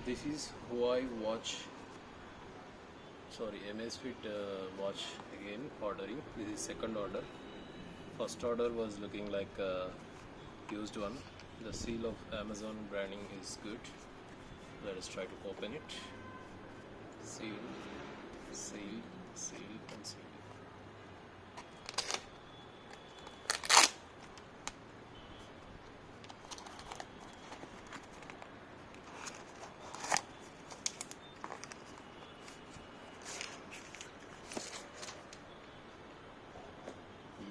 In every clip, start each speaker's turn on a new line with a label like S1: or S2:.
S1: This is Huawei watch. Sorry, amazefit watch again ordering. This is second order. First order was looking like a used one. The seal of Amazon branding is good. Let us try to open it. Seal, seal, seal, and seal.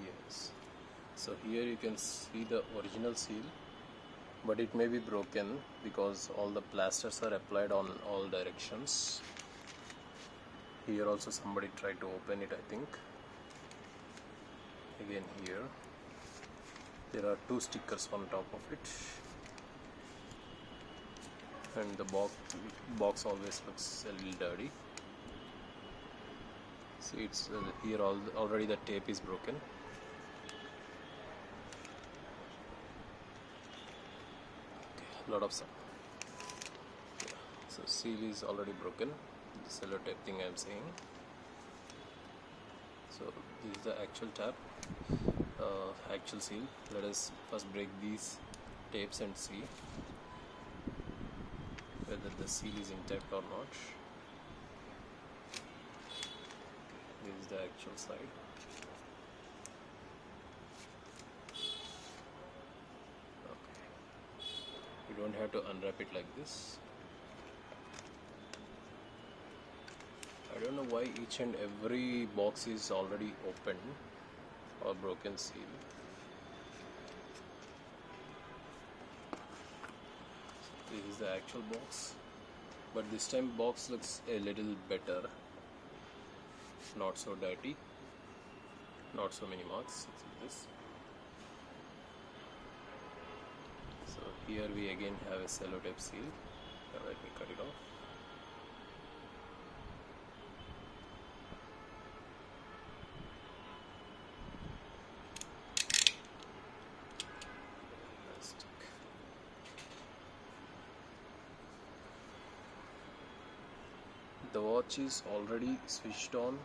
S1: Yes. So here you can see the original seal, but it may be broken because all the plasters are applied on all directions. Here also somebody tried to open it, I think. Again here there are two stickers on top of it, and the box always looks a little dirty. See, it's here already the tape is broken. Okay, lot of sun. Yeah. So seal is already broken. The sellotape thing I am saying. So this is the actual tab, actual seal. Let us first break these tapes and see whether the seal is intact or not. This is the actual side. Okay. You don't have to unwrap it like this. I don't know why each and every box is already open or broken seal. This is the actual box, but this time box looks a little better. Not so dirty, not so many marks. This. So here we again have a sellotape seal. Now let me cut it off. The watch is already switched on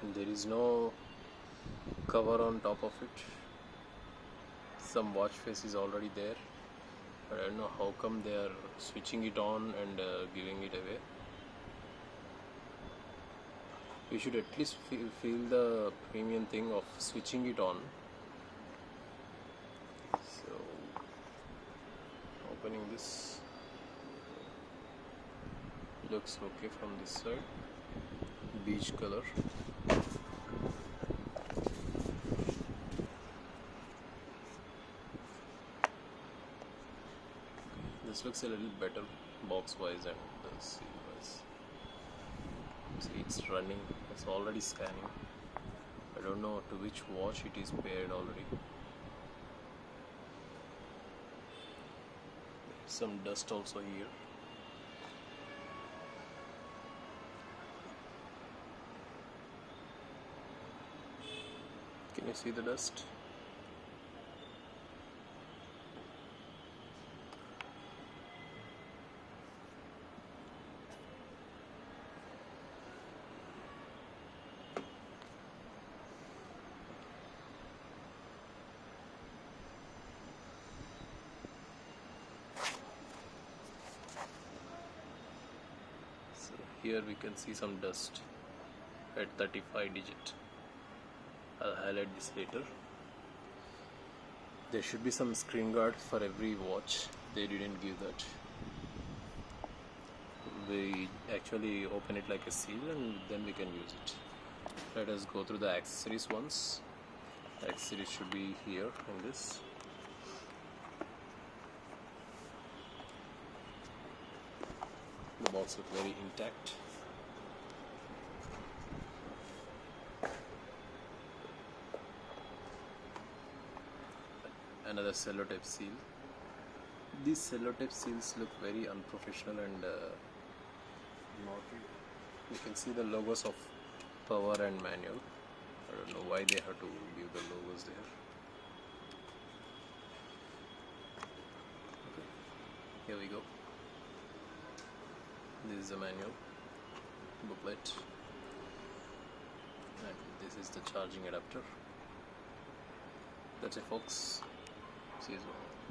S1: and there is no cover on top of it. Some watch face is already there, but I don't know how come they are switching it on and giving it away. You should at least feel the premium thing of switching it on. So opening this, looks okay from this side. Beige color. This looks a little better box wise and the seal wise. See, it's running, it's already scanning. I don't know to which watch it is paired already. Some dust also here. Can you see the dust? So here we can see some dust at 35 digit. I'll highlight this later. There should be some screen guard for every watch. They didn't give that. We actually open it like a seal and then we can use it. Let us go through the accessories once. The accessories should be here in this. The box looks very intact. Another sellotape seal. These sellotape seals look very unprofessional and naughty. You can see the logos of power and manual. I don't know why they have to give the logos there. Okay. Here we go. This is the manual booklet, and this is the charging adapter. That's it, folks. See you soon.